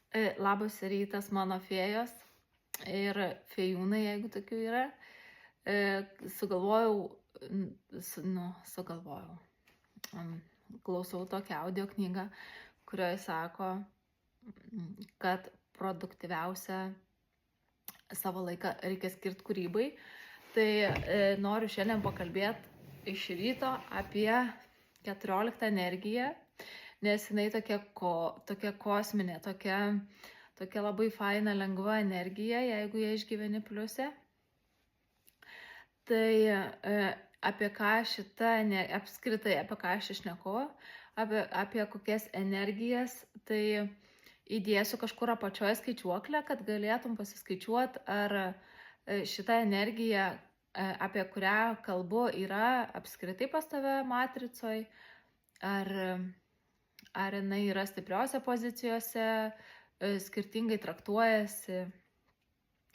Labas rytas, mano fėjos ir fėjūnai, jeigu tokių yra. E, Sugalvojau, sugalvojau. mm, Klausau tokią audio knygą, kurioje sako, kad produktyviausia savo laiką reikia skirti kūrybai. Tai noriu šiandien pakalbėti iš ryto apie 14 energiją, nes jinai tokia kosminė, tokia labai faina, lengva energija, jeigu ją išgyveni pliuse. Tai apie ką apskritai, apie ką aš išneku, apie kokias energijas, tai įdėsiu kažkur apačioje skaičiuoklę, kad galėtum pasiskaičiuoti, ar šita energija, apie kurią kalbu, yra apskritai pas tave matricoj, ar jinai yra stipriose pozicijose, skirtingai traktuojasi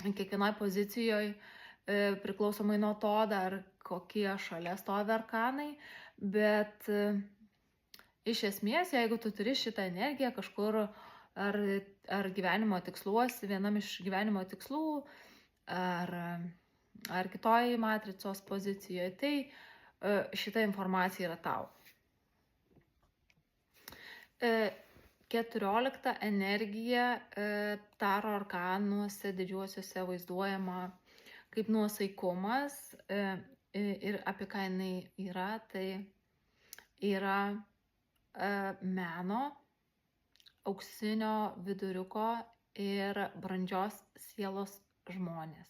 kiekvienoje pozicijoje, priklausomai nuo to dar kokie šalia stovi arkanai, bet iš esmės, jeigu tu turi šitą energiją kažkur ar gyvenimo tiksluosi, vienam iš gyvenimo tikslų, ar kitoj matricos pozicijoje, tai šita informacija yra tau. 14 energija Taro arkanuose didžiuosiuose vaizduojama kaip nuosaikumas, ir apie ką jinai yra, tai yra meno, auksinio viduriuko ir brandžios sielos žmonės.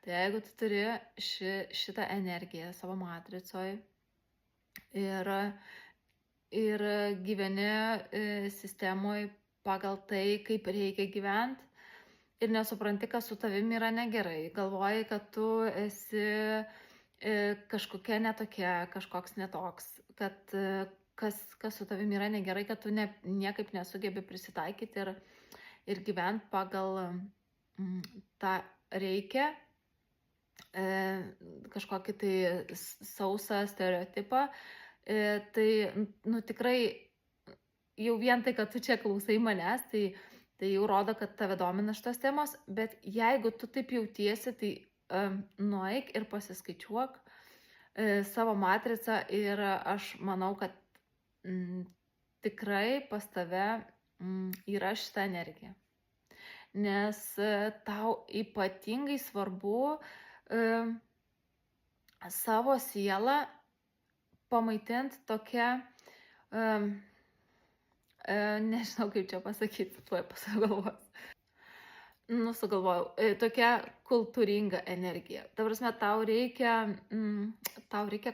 Tai jeigu tu turi šitą energiją savo matricoj ir gyveni sistemoje pagal tai, kaip reikia gyventi, ir nesupranti, kas su tavimi yra negerai, galvoji, kad tu esi kažkokia netokia, kažkoks netoks, kad kas su tavimi yra negerai, kad tu niekaip nesugebi prisitaikyti ir gyventi pagal tą reikia, kažkokį tai sausą stereotipą, tai tikrai jau vien tai, kad tu čia klausai manęs, tai jau rodo, kad tave domina šitos temos, bet jeigu tu taip jautiesi, tai nueik ir pasiskaičiuok savo matricą ir aš manau, kad tikrai pas tave yra šita energija. Nes tau ypatingai svarbu savo sielą pamaitinti tokia, nežinau kaip čia pasakyti, tuoj pasigalvosiu. Sugalvojau, tokia kultūringa energija. Ta prasme, tau reikia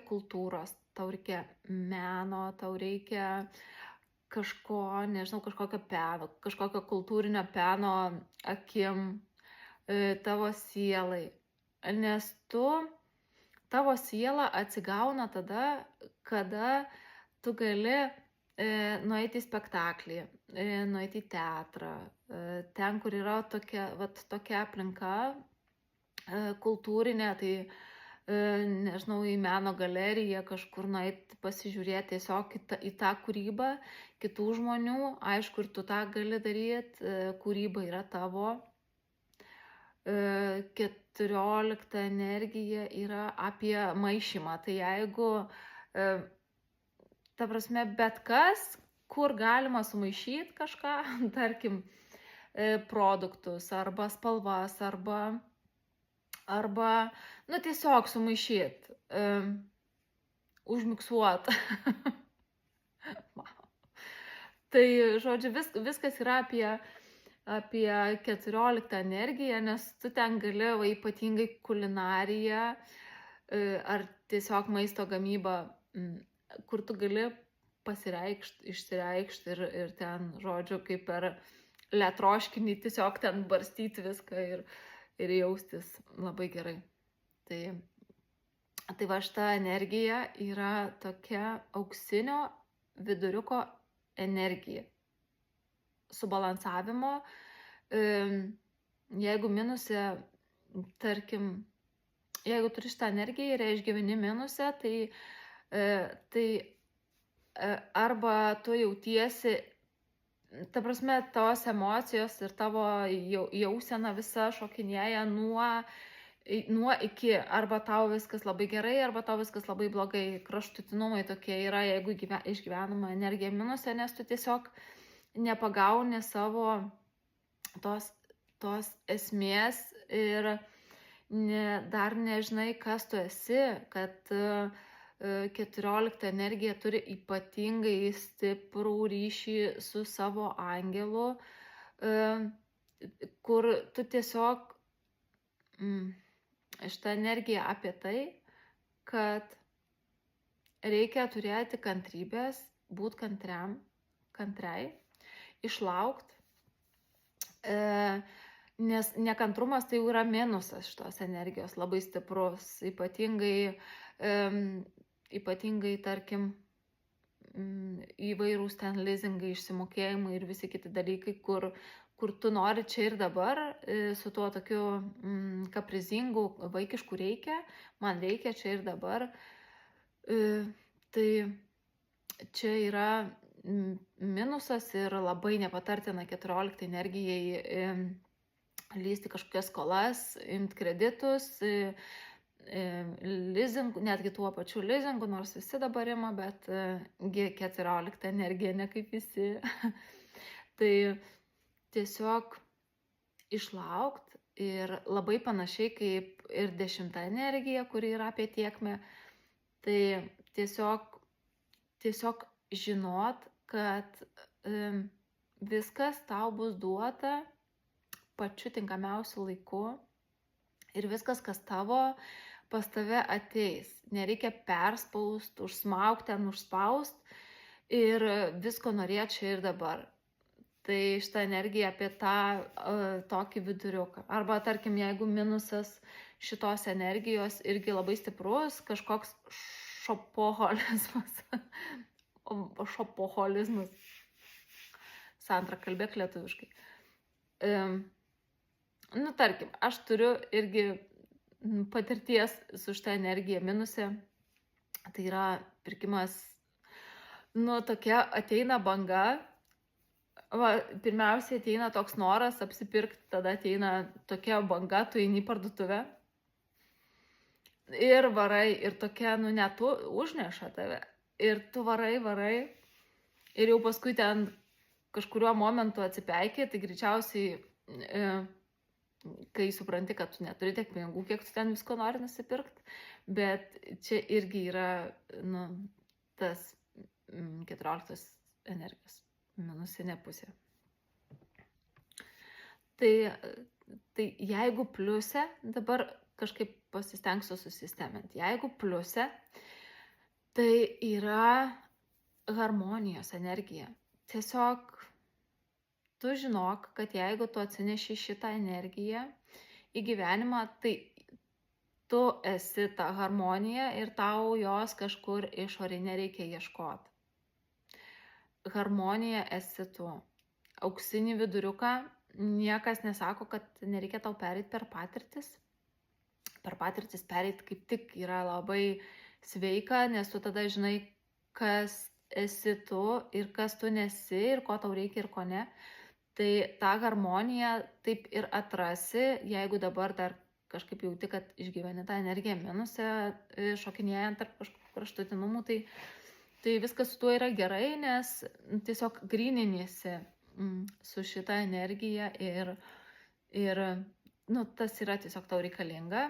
kultūros, tau reikia meno, tau reikia kažkokio peno, kažkokio kultūrinio peno akim tavo sielai. Nes tavo siela atsigauna tada, kada tu gali nueiti į spektaklį, nueiti į teatrą, ten, kur yra tokia aplinka kultūrinė, tai nežinau, į meno galeriją kažkur nueiti pasižiūrėti tiesiog į tą kūrybą kitų žmonių. Aišku, ir tu tą gali daryti, kūryba yra tavo. 14 energija yra apie maišymą. Tai jeigu, ta prasme, bet kas, kur galima sumaišyti kažką, tarkim, produktus arba spalvas, arba tiesiog sumaišyti, užmiksuoti. Tai, žodžiu, viskas yra apie 14 energiją, nes tu ten gali, ypatingai kulinariją ar tiesiog maisto gamybą, kur tu gali pasireikšti, išsireikšti ir ten, žodžiu, kaip per letroškinį tiesiog ten barstyti viską ir jaustis labai gerai. Tai va, šita energija yra tokia auksinio viduriuko energija. Subalansavimo, jeigu minuse, tarkim, jeigu turi šitą energiją ir išgyveni minuse, tai arba tu jautiesi ta prasme, tos emocijos ir tavo jausena visa šokinėja nuo iki. Arba tau viskas labai gerai, arba tau viskas labai blogai. Kraštutinumai tokie yra, jeigu išgyvenama energija minuse, nes tu tiesiog nepagauni savo tos esmės ir dar nežinai, kas tu esi, kad 14 energija turi ypatingai stiprų ryšį su savo angelu, kur tu tiesiog šitą energiją apie tai, kad reikia turėti kantrybės, būti kantrai, išlaukti, nes nekantrumas tai jau yra minusas šitos energijos, labai stiprus, ypatingai tarkim, įvairūs ten lizingai, išsimokėjimai ir visi kiti dalykai, kur tu nori čia ir dabar, su tuo tokiu kaprizingu, vaikišku reikia, man reikia čia ir dabar. Tai čia yra minusas ir labai nepatartina 14 energijai lysti kažkokias skolas, imti kreditus, lizingų, netgi tuo pačiu lizingu, nors visi dabar ima, bet 14 energija ne kaip visi. Tai tiesiog išlaukti ir labai panašiai kaip ir 10 energija, kuri yra apie tiekmę. Tai tiesiog žinot, kad viskas tau bus duota pačiu tinkamiausiu laiku ir viskas, kas tavo, pas tave ateis. Nereikia perspaust, užsmaugti, ten užspaust ir visko norėti čia ir dabar. Tai šitą energiją apie tą tokį viduriuką. Arba tarkim, jeigu minusas šitos energijos irgi labai stiprus, kažkoks šopoholizmas. Sandra, kalbėk lietuviškai. Tarkim, aš turiu irgi patirties su šitą energiją minuse. Tai yra pirkimas, tokia ateina banga. Pirmiausiai ateina toks noras apsipirkti, tada ateina tokia banga, tu eini į parduotuvę ir varai, ir tokia, net užneša tave. Ir tu varai ir jau paskui ten kažkuriuo momentu atsipeikė, tai greičiausiai, kai supranti, kad tu neturi tiek pinigų, kiek tu ten visko nori nusipirkti, bet čia irgi yra tas 14 energijos minusinė pusė. Tai jeigu pliuse, dabar kažkaip pasistengsiu susisteminti, jeigu pliuse, tai yra harmonijos energija. Tiesiog tu žinok, kad jeigu tu atsineši šitą energiją į gyvenimą, tai tu esi ta harmonija ir tau jos kažkur išorinė reikia ieškoti. Harmonija esi tu. Auksinį viduriuką niekas nesako, kad nereikia tau pereiti per patirtis. Per patirtis pereiti kaip tik yra labai sveika, nes tu tada žinai, kas esi tu ir kas tu nesi ir ko tau reikia ir ko ne. Tai tą harmoniją taip ir atrasi, jeigu dabar dar kažkaip jauti, kad išgyveni tą energiją minuse, šokinėjant tarp kažkokių kraštutinumų, tai viskas su tuo yra gerai, nes tiesiog gryniniesi su šitą energiją ir tas yra tiesiog tau reikalinga,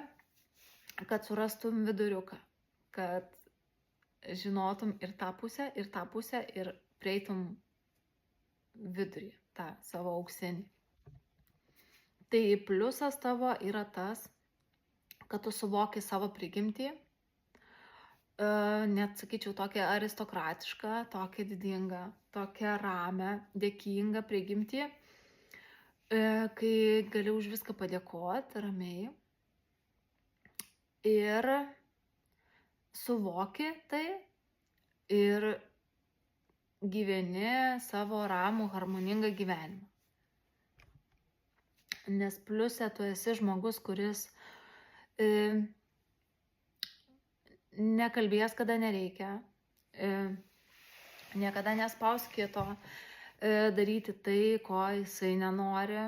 kad surastum viduriuką, kad žinotum ir tą pusę ir prieitum vidurį, tą savo auksinį. Tai pliusas tavo yra tas, kad tu suvoki savo prigimtį, net sakyčiau tokią aristokratišką, tokią didingą, tokią ramę, dėkingą prigimtį, kai gali už viską padėkoti ramiai ir suvoki tai ir gyveni savo ramų, harmoningą gyvenimą. Nes pliuse tu esi žmogus, kuris nekalbės, kada nereikia, niekada nespaus kito, daryti tai, ko jisai nenori.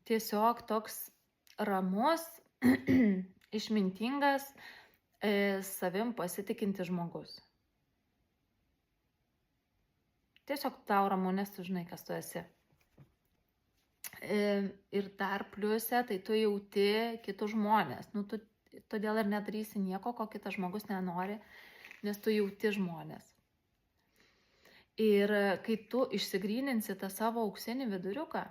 Tiesiog toks ramus, išmintingas, savim pasitikintis žmogus. Tiesiog tau ramu, nes tu žinai, kas tu esi. Ir dar pliuse, tai tu jauti kitus žmonės. Nu, tu todėl ir nedarysi nieko, ko kitas žmogus nenori, nes tu jauti žmonės. Ir kai tu išsigryninsi tą savo auksinį viduriuką,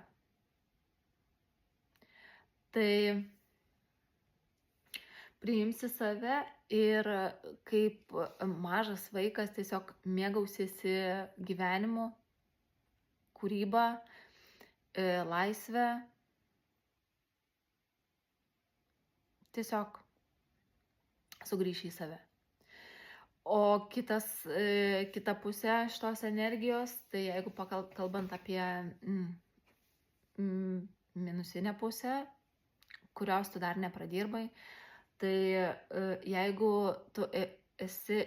tai priimsi save ir kaip mažas vaikas tiesiog mėgausiesi gyvenimu, kūryba, laisvę. Tiesiog sugrįši į save. O kita pusė šitos energijos, tai jeigu kalbant apie minusinę pusę, kurios tu dar nepradirbai, tai jeigu tu esi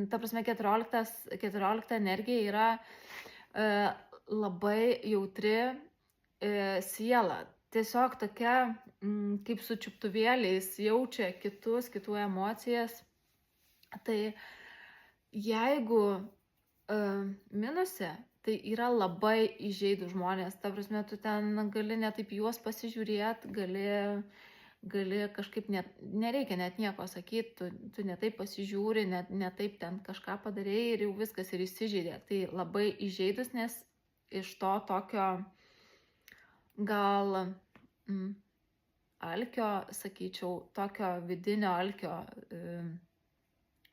ta prasme, 14 energija yra labai jautri siela. Tiesiog tokia, kaip su čiuptuvėliais, jaučia kitų emocijas. Tai jeigu minuse, tai yra labai įžeidų žmonės. Ta prasme, tu ten gali netaip juos pasižiūrėti, gali kažkaip, nereikia net nieko sakyti, tu netaip pasižiūri, netaip ten kažką padarėjai ir jau viskas ir įsižeidė. Tai labai įžeidus, nes iš to tokio gal alkio, sakyčiau, tokio vidinio alkio,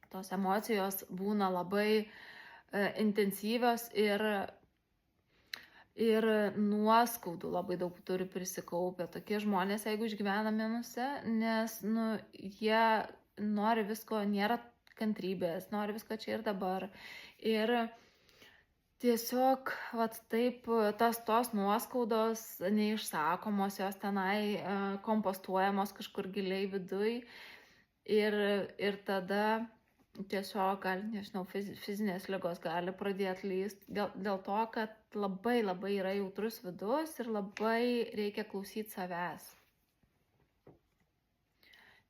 tos emocijos būna labai intensyvios ir nuoskaudų labai daug turi prisikaupę. Tokie žmonės, jeigu išgyvena minuse, nes jie nori visko, nėra kantrybės, nori visko čia ir dabar. Ir tiesiog taip tos nuoskaudos neišsakomos, jos tenai kompostuojamos kažkur giliai viduj ir tada tiesiog gal, nežinau, fizinės ligos gali pradėti lyst dėl to, kad labai yra jautrus vidus ir labai reikia klausyti savęs.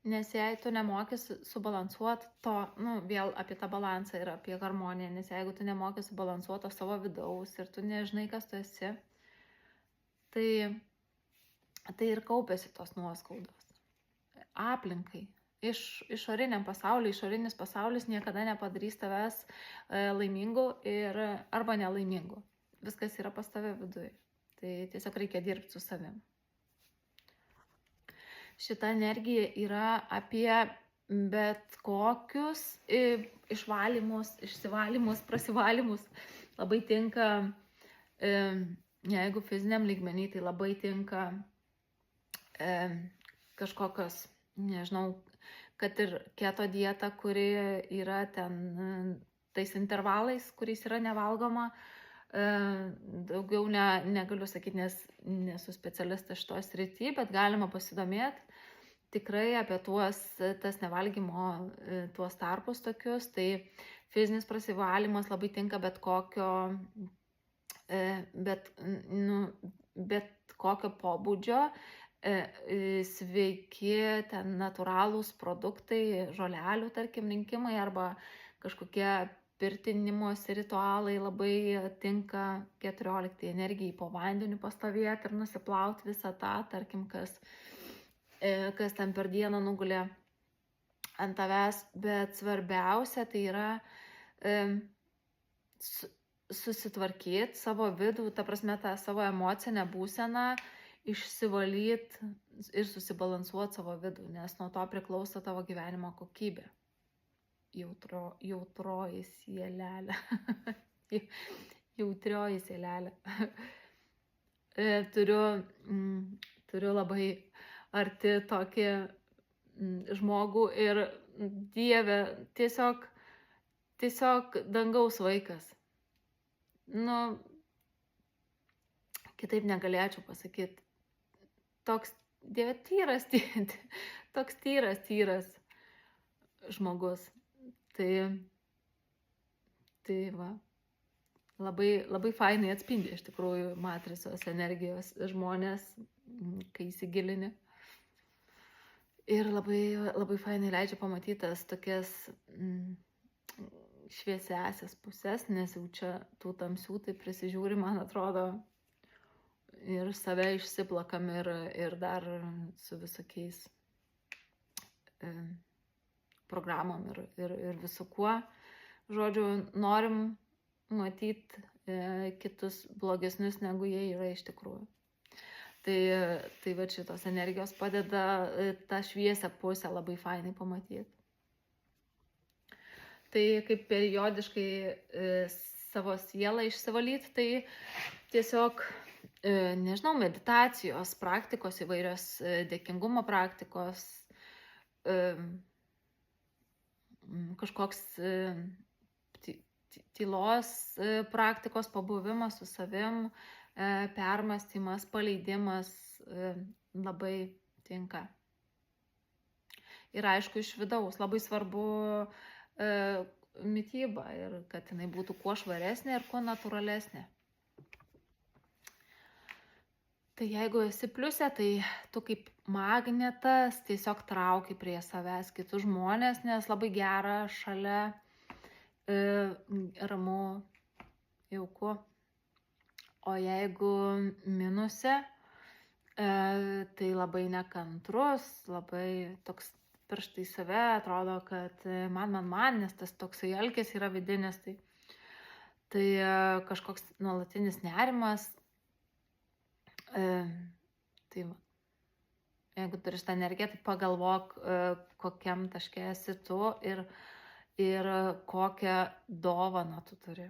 Nes jei tu nemoki subalansuoti to, vėl apie tą balansą ir apie harmoniją, nes jeigu tu nemoki subalansuoti savo vidaus ir tu nežinai, kas tu esi, tai ir kaupiasi tos nuoskaudos. Aplinkai, išoriniam pasauliu, išorinis pasaulis niekada nepadarys tavęs laimingu arba nelaimingu. Viskas yra pas tave viduje. Tai tiesiog reikia dirbti su savim. Šita energija yra apie bet kokius išvalymus, išsivalymus, prasivalymus. Labai tinka, jeigu fiziniam lygmenį, tai labai tinka kažkokios, nežinau, kad ir keto dieta, kuri yra ten tais intervalais, kuriais yra nevalgoma. Daugiau negaliu sakyti, nes nesu specialistas šitos srity, bet galima pasidomėti tikrai apie tas nevalgymo tuos tarpus tokius. Tai fizinis prasivalymas labai tinka bet kokio pobūdžio, sveiki ten natūralūs produktai, žolelių, tarkim, rinkimai arba kažkokie pirtinimosi ritualai labai tinka 14 energijai po vandeniu pastovėti ir nusiplauti visą tą, tarkim, kas ten per dieną nugulė ant tavęs. Bet svarbiausia tai yra susitvarkyti savo vidų, ta prasme tą savo emocinę būseną, išsivalyti ir susibalansuoti savo vidų, nes nuo to priklauso tavo gyvenimo kokybė. Jautrioji sielelė. Jautrioji sielelė. Turiu labai arti tokį žmogų ir Dieve, tiesiog dangaus vaikas. Kitaip negalėčiau pasakyti. Toks, Dieve, toks tyras žmogus. Tai va. labai fainai atspindi iš tikrųjų matricos energijos žmonės, kai įsigilini. Ir labai fainai leidžia pamatyti tas tokias šviesiasias pusės, nes jau čia tų tamsių tai prisižiūri, man atrodo, ir save išsiplakam ir dar su visokiais programom ir visu kuo. Žodžiu, norim matyti kitus blogesnius, negu jie yra iš tikrųjų. Tai va šitos energijos padeda tą šviesią pusę labai fainai pamatyti. Tai kaip periodiškai savo sielą išsivalyti, tai tiesiog, nežinau, meditacijos praktikos, įvairios dėkingumo praktikos, kažkoks tylos praktikos, pabuvimas su savim, permąstymas, paleidimas labai tinka. Ir aišku, iš vidaus labai svarbu mityba ir kad jinai būtų kuo švaresnė ir kuo natūralesnė. Tai jeigu esi pliuse, tai tu kaip magnetas tiesiog trauki prie savęs kitus žmonės, nes labai gera šalia, ramu, jauku. O jeigu minuse, tai labai nekantrus, labai toks pirštai save, atrodo, kad man, nes tas toksai alkis yra vidinis, tai kažkoks nuolatinis nerimas. Tai va, jeigu turi šitą energiją, tai pagalvok, kokiam taške esi tu ir kokią dovaną tu turi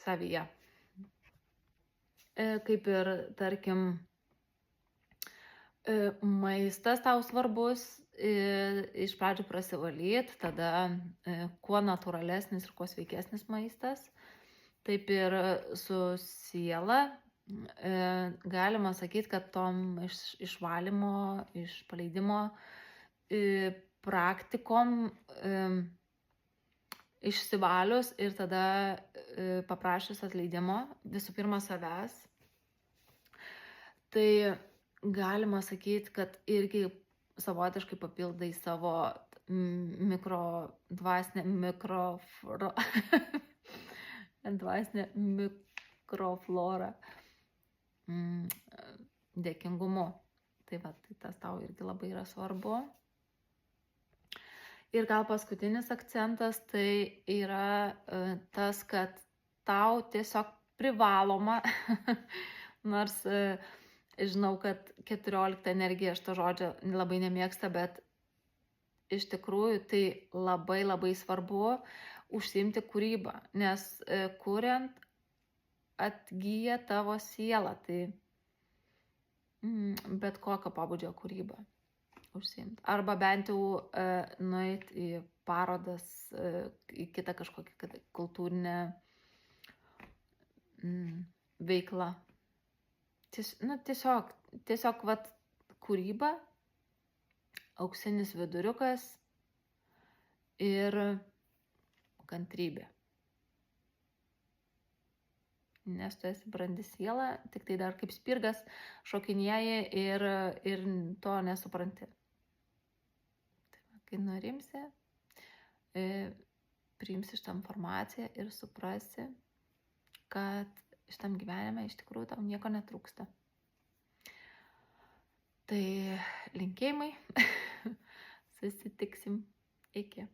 savyje. Kaip ir, tarkim, maistas tau svarbus, iš pradžių prasivalyt, tada kuo natūralesnis ir kuo sveikesnis maistas. Taip ir su siela. Galima sakyti, kad tom išvalymo, išpaleidimo praktikom išsivalius ir tada paprašius atleidimo visų pirma savęs, tai galima sakyti, kad irgi savotiškai papildai savo dvasinę mikroflorą dėkingumu. Tai va, tai tas tau irgi labai yra svarbu. Ir gal paskutinis akcentas tai yra tas, kad tau tiesiog privaloma, nors žinau, kad 14 energija šito žodžio labai nemėgsta, bet iš tikrųjų tai labai svarbu užsiimti kūrybą, nes kuriant atgyja tavo siela, tai bet kokio pobūdžio kūrybą užsiimti. Arba bent jau nueit į parodas, į kitą kažkokią kultūrinę veiklą. Tiesiog vat kūryba, auksinis viduriukas ir kantrybė. Nes tu esi brandi siela, tik tai dar kaip spirgas šokinėji ir to nesupranti. Tai, kai nurimsi, priimsi šitą informaciją ir suprasi, kad šitam gyvenime iš tikrųjų tau nieko netrūksta. Tai linkėjimai, susitiksim, iki.